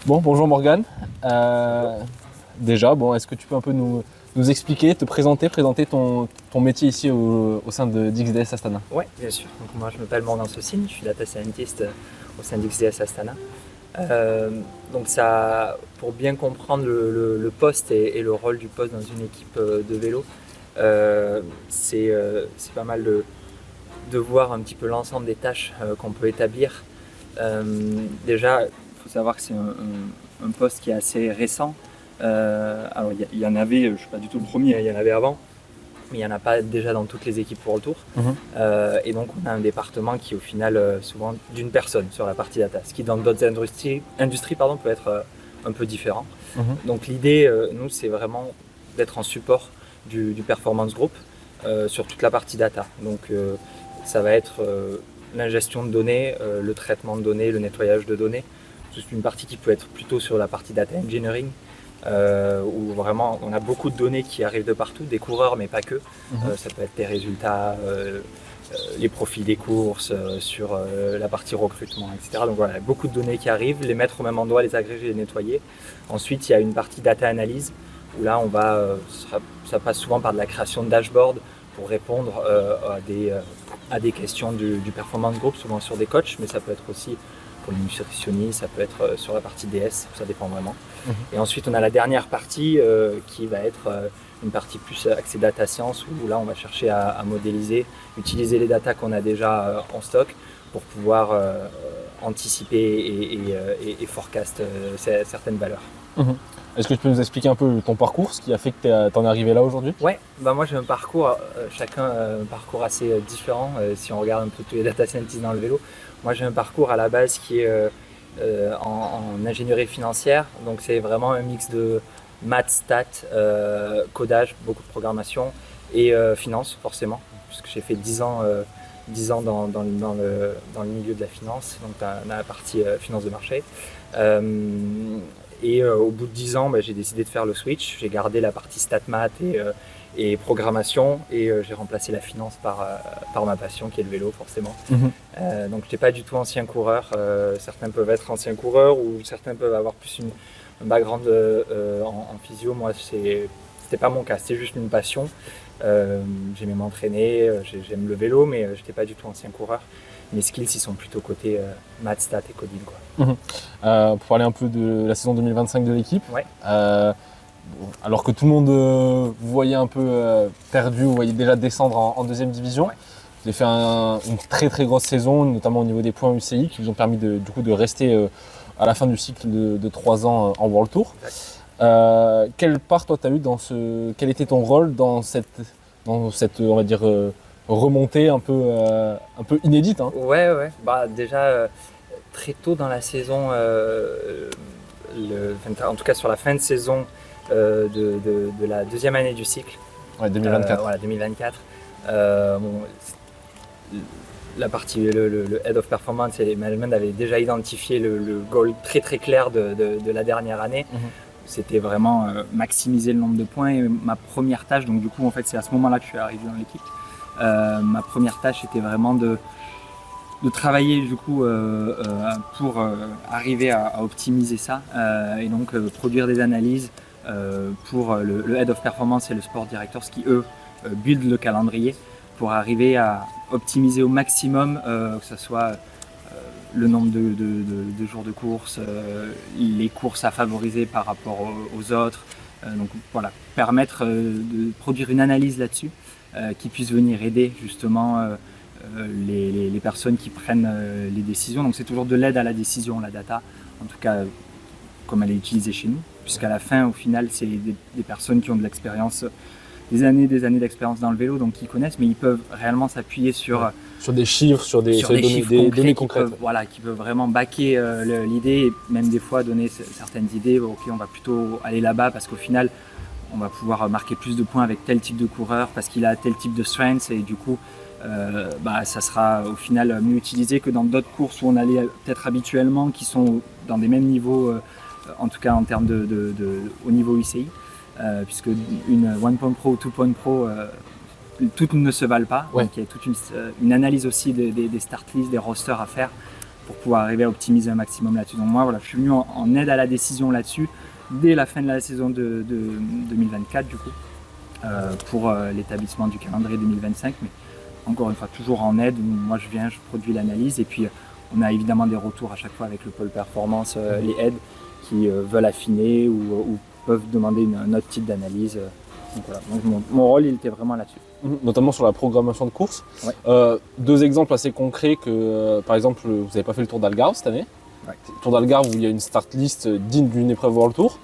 Bon, bonjour Morgane. Déjà, est-ce que tu peux un peu nous expliquer, te présenter ton métier ici au sein de d'XDS Astana? Oui, bien sûr. Donc, moi, je m'appelle Morgan Saucine, je suis data scientist au sein d'XDS Astana. Donc pour bien comprendre le poste et le rôle du poste dans une équipe de vélo, c'est pas mal de voir un petit peu l'ensemble des tâches qu'on peut établir. Déjà, il faut savoir que c'est un poste qui est assez récent. Alors il y en avait, je ne suis pas du tout le premier, il y en avait avant, mais il n'y en a pas déjà dans toutes les équipes pour le tour. Et donc on a un département qui est au final souvent d'une personne sur la partie data, ce qui dans d'autres industries peut être un peu différent. Donc l'idée, nous, c'est vraiment d'être en support du performance group sur toute la partie data. Donc ça va être l'ingestion de données, le traitement de données, le nettoyage de données. C'est une partie qui peut être plutôt sur la partie data engineering, où vraiment on a beaucoup de données qui arrivent de partout, des coureurs mais pas que. Ça peut être des résultats, les profils des courses, sur la partie recrutement, etc. Donc voilà, beaucoup de données qui arrivent, les mettre au même endroit, les agréger, les nettoyer. Ensuite, il y a une partie data analyse, où là ça passe souvent par de la création de dashboards pour répondre à des questions du performance group, souvent sur des coachs, mais ça peut être aussi pour les nutritionnistes, ça peut être sur la partie DS, ça dépend vraiment. Et ensuite, on a la dernière partie qui va être une partie plus axée data science, où là, on va chercher à modéliser, utiliser les datas qu'on a déjà en stock pour pouvoir anticiper et forecast certaines valeurs. Est-ce que tu peux nous expliquer un peu ton parcours, ce qui a fait que tu en es arrivé là aujourd'hui? Ouais, moi j'ai un parcours, chacun a un parcours assez différent si on regarde un peu tous les data scientists dans le vélo. Moi j'ai un parcours à la base qui est en ingénierie financière, donc c'est vraiment un mix de maths, stats, codage, beaucoup de programmation et finance forcément, puisque j'ai fait 10 ans dans le milieu de la finance, donc dans la partie finance de marché. Et au bout de 10 ans, j'ai décidé de faire le switch. J'ai gardé la partie stat math et programmation, et j'ai remplacé la finance par ma passion qui est le vélo forcément. Donc je n'étais pas du tout ancien coureur. Certains peuvent être anciens coureurs ou certains peuvent avoir plus un background en physio. Moi, c'était pas mon cas, c'était juste une passion. J'aimais m'entraîner, j'aime le vélo, mais je n'étais pas du tout ancien coureur. Mes skills, ils sont plutôt côté maths, stats et coding, quoi. Pour parler un peu de la saison 2025 de l'équipe, Ouais. Alors que tout le monde vous voyait un peu perdu, vous voyez déjà descendre en deuxième division, Ouais. vous avez fait une très très grosse saison, notamment au niveau des points UCI, qui vous ont permis de rester à la fin du cycle de 3 ans en World Tour. Quelle part toi tu as eu quel était ton rôle dans cette on va dire remontée un peu inédite, hein? Ouais. Déjà très tôt dans la saison, en tout cas sur la fin de saison de la deuxième année du cycle. Ouais, 2024. Voilà, 2024. La partie, le Head of Performance et les management avaient déjà identifié le goal très très clair de la dernière année. C'était vraiment maximiser le nombre de points, et ma première tâche, donc du coup en fait c'est à ce moment-là que je suis arrivé dans l'équipe. Ma première tâche était vraiment de travailler du coup pour arriver à optimiser ça, et donc produire des analyses pour le Head of Performance et le Sport Directors qui eux build le calendrier pour arriver à optimiser au maximum, que ce soit le nombre de jours de course, les courses à favoriser par rapport aux autres. Donc voilà, permettre de produire une analyse là-dessus qui puisse venir aider justement les personnes qui prennent les décisions. Donc c'est toujours de l'aide à la décision, la data, en tout cas comme elle est utilisée chez nous, puisqu'à la fin, au final, c'est des personnes qui ont de l'expérience, des années d'expérience dans le vélo, donc qui connaissent, mais ils peuvent réellement s'appuyer sur des chiffres, sur des données concrètes. Qui peuvent vraiment backer l'idée, et même des fois donner certaines idées. Ok, on va plutôt aller là-bas parce qu'au final, on va pouvoir marquer plus de points avec tel type de coureur parce qu'il a tel type de strengths, et du coup, ça sera au final mieux utilisé que dans d'autres courses où on allait peut-être habituellement, qui sont dans des mêmes niveaux, en tout cas en termes au niveau UCI, puisque une One Point Pro ou Two Point Pro, toutes ne se valent pas. Ouais. Donc il y a toute une analyse aussi des start lists, des rosters à faire pour pouvoir arriver à optimiser un maximum là-dessus. Donc moi, voilà, je suis venu en aide à la décision là-dessus dès la fin de la saison de 2024 du coup, pour l'établissement du calendrier 2025. Mais encore une fois, toujours en aide. Moi, je viens, je produis l'analyse et puis on a évidemment des retours à chaque fois avec le pôle performance, les aides qui veulent affiner ou peuvent demander un autre type d'analyse. Donc voilà, donc mon rôle, il était vraiment là-dessus. Notamment sur la programmation de course. Ouais. 2 exemples assez concrets que, par exemple, vous n'avez pas fait le Tour d'Algarve cette année. Ouais. Le Tour d'Algarve où il y a une start list digne d'une épreuve World Tour.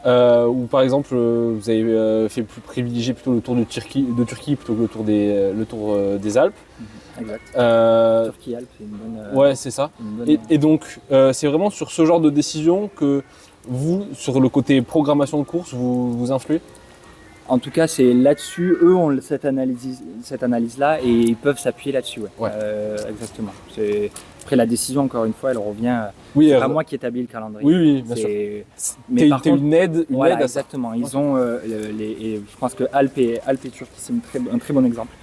Ou par exemple, vous avez privilégié plutôt le Tour de Turquie plutôt que le tour des Alpes. Exact. Turquie-Alpes, c'est une bonne. Ouais, c'est ça. Et donc, c'est vraiment sur ce genre de décision que vous, sur le côté programmation de course, vous influez? En tout cas, c'est là-dessus, eux ont cette analyse-là et ils peuvent s'appuyer là-dessus. Ouais. Exactement. Après, la décision, encore une fois, elle revient. Oui, c'est pas moi qui établis le calendrier. Oui, bien sûr. Mais par contre, une aide. Voilà, aide à exactement. Ça. Ils ont et je pense que Alpes et Turquie, c'est un très bon exemple.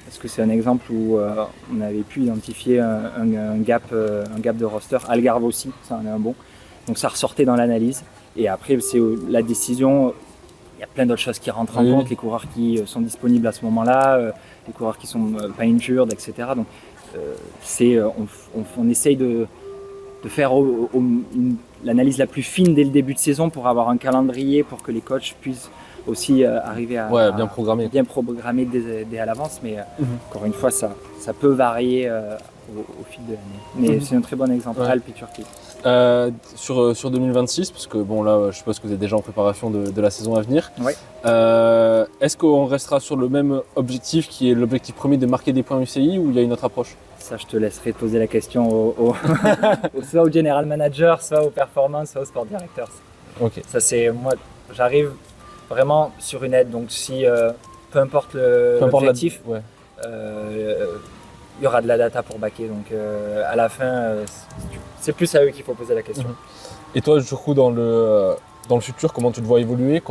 Parce que c'est un exemple où on avait pu identifier un gap de roster. Algarve aussi, ça en est un bon. Donc ça ressortait dans l'analyse. Et après, c'est la décision. Il y a plein d'autres choses qui rentrent en compte, les coureurs qui sont disponibles à ce moment-là, les coureurs qui sont pas injured, etc. Donc on essaye de faire l'analyse la plus fine dès le début de saison pour avoir un calendrier pour que les coachs puissent aussi arriver à bien programmer dès à l'avance. Mais encore une fois, ça peut varier au fil de l'année. Mais c'est un très bon exemple, Alpes et Turquie. Sur 2026, parce que bon là je suppose que vous êtes déjà en préparation de la saison à venir. Ouais. Est-ce qu'on restera sur le même objectif qui est l'objectif premier de marquer des points UCI ou il y a une autre approche? Ça, je te laisserai poser la question soit au general manager, soit au performance, soit au sport director. Ok. Ça c'est moi, j'arrive vraiment sur une aide, donc si peu importe l'objectif, il y aura de la data pour backer, donc à la fin c'est plus à eux qu'il faut poser la question. Et toi du coup dans le futur, comment tu te vois évoluer?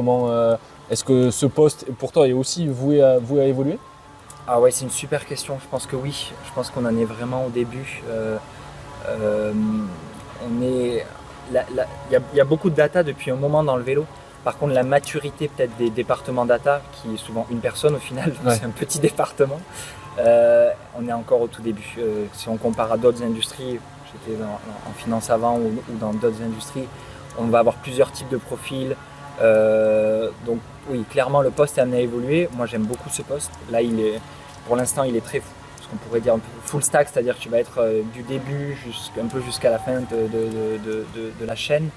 Est-ce que ce poste pour toi est aussi voué à évoluer? Ah ouais, c'est une super question, je pense que oui, je pense qu'on en est vraiment au début. Il y a beaucoup de data depuis un moment dans le vélo. Par contre, la maturité peut-être des départements data, qui est souvent une personne au final, c'est un petit département, on est encore au tout début. Si on compare à d'autres industries, j'étais en finance avant ou dans d'autres industries, on va avoir plusieurs types de profils. Donc oui, clairement le poste est amené à évoluer. Moi j'aime beaucoup ce poste. Là pour l'instant il est très, ce qu'on pourrait dire un peu full stack, c'est-à-dire que tu vas être du début un peu jusqu'à la fin de la chaîne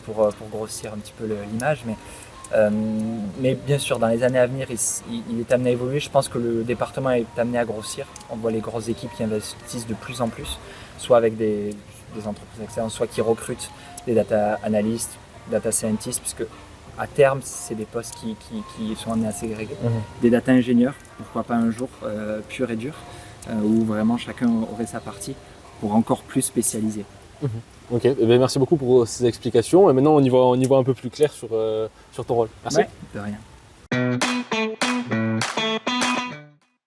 pour grossir un petit peu l'image. Mais bien sûr dans les années à venir il est amené à évoluer. Je pense que le département est amené à grossir. On voit les grosses équipes qui investissent de plus en plus, soit avec des entreprises externes, soit qui recrutent des data analystes, data scientists, puisque à terme, c'est des postes qui sont amenés à ségréguer. Des data ingénieurs, pourquoi pas un jour, pur et dur, où vraiment chacun aurait sa partie pour encore plus spécialiser. Ok, merci beaucoup pour ces explications. Et maintenant, on y voit un peu plus clair sur ton rôle. Merci. Ouais, de rien.